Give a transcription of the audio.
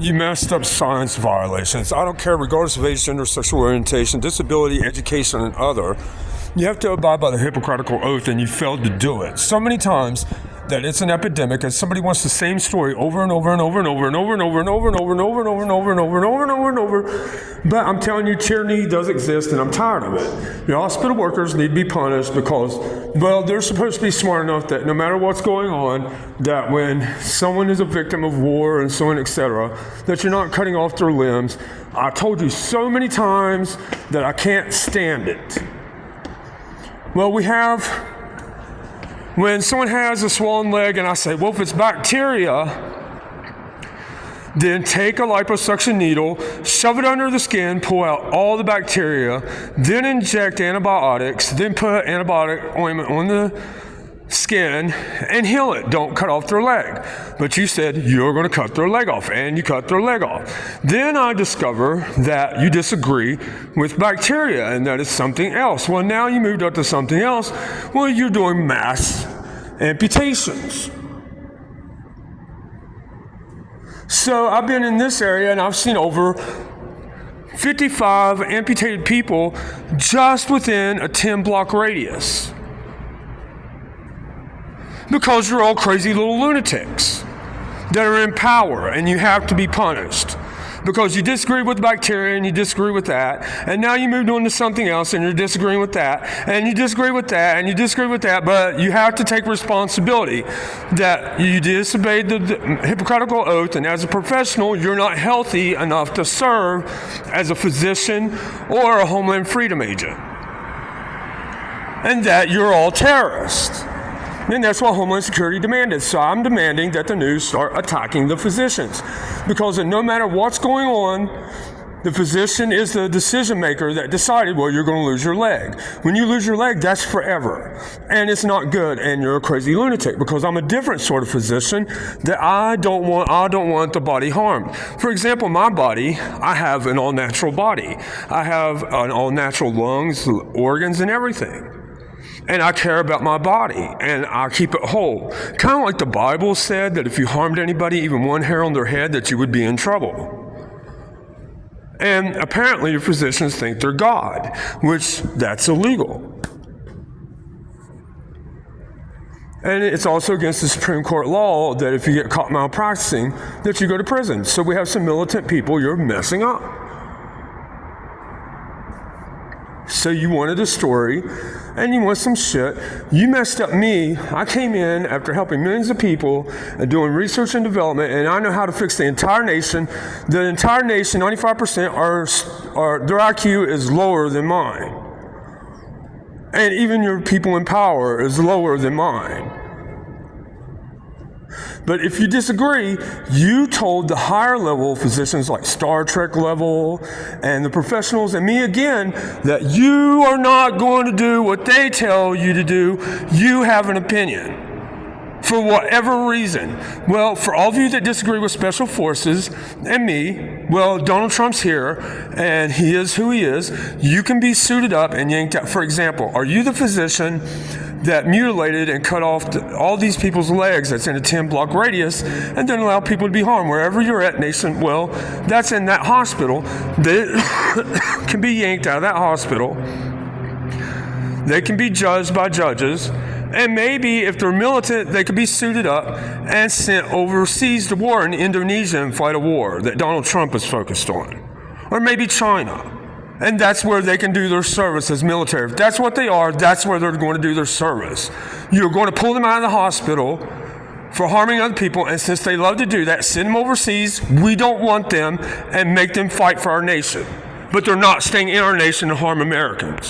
You messed up science violations. I don't care, regardless of age, gender, sexual orientation, disability, education, and other. You have to abide by the Hippocratic Oath, and you failed to do it so many times that it's an epidemic, and somebody wants the same story over and over and over and over and over and over and over and over and over and over and over and over and over and over and over. But I'm telling you, tyranny does exist, and I'm tired of it. Your hospital workers need to be punished because, well, they're supposed to be smart enough that no matter what's going on, that when someone is a victim of war and so on, etc., that you're not cutting off their limbs. I told you so many times that I can't stand it. Well, when someone has a swollen leg and I say, well, if it's bacteria, then take a liposuction needle, shove it under the skin, pull out all the bacteria, then inject antibiotics, then put antibiotic ointment on the skin and heal it. Don't cut off their leg. But you said you're going to cut their leg off, and you cut their leg off. Then I discover that you disagree with bacteria and that it's something else. Well, now you moved up to something else. Well, you're doing mass amputations. So I've been in this area and I've seen over 55 amputated people just within a 10-block radius. Because you're all crazy little lunatics that are in power, and you have to be punished. Because you disagree with bacteria, and you disagree with that, and now you moved on to something else, and you're disagreeing with that, and you disagree with that, and you disagree with that, but you have to take responsibility that you disobeyed the Hippocratic Oath, and as a professional, you're not healthy enough to serve as a physician or a Homeland Freedom agent. And that you're all terrorists. And that's what Homeland Security demanded. So I'm demanding that the news start attacking the physicians. Because no matter what's going on, the physician is the decision maker that decided, well, you're going to lose your leg. When you lose your leg, that's forever. And it's not good, and you're a crazy lunatic. Because I'm a different sort of physician that I don't want the body harmed. For example, my body, I have an all-natural body. I have an all-natural lungs, organs, and everything. And I care about my body, and I keep it whole. Kind of like the Bible said that if you harmed anybody, even one hair on their head, that you would be in trouble. And apparently your physicians think they're God, which that's illegal. And it's also against the Supreme Court law that if you get caught malpracticing, that you go to prison. So we have some militant people you're messing up. So you wanted a story, and you want some shit. You messed up me. I came in after helping millions of people and doing research and development, and I know how to fix the entire nation. The entire nation, 95%, are their IQ is lower than mine. And even your people in power is lower than mine. But if you disagree, you told the higher level physicians like Star Trek level and the professionals and me again that you are not going to do what they tell you to do. You have an opinion. For whatever reason. Well, for all of you that disagree with special forces and me, well, Donald Trump's here and he is who he is. You can be suited up and yanked out. For example, are you the physician that mutilated and cut off all these people's legs that's in a 10-block radius and then allow people to be harmed wherever you're at nation? Well, that's in that hospital. They can be yanked out of that hospital. They can be judged by judges. And maybe if they're militant, they could be suited up and sent overseas to war in Indonesia and fight a war that Donald Trump is focused on. Or maybe China. And that's where they can do their service as military. If that's what they are, that's where they're going to do their service. You're going to pull them out of the hospital for harming other people, and since they love to do that, send them overseas. We don't want them, and make them fight for our nation. But they're not staying in our nation to harm Americans.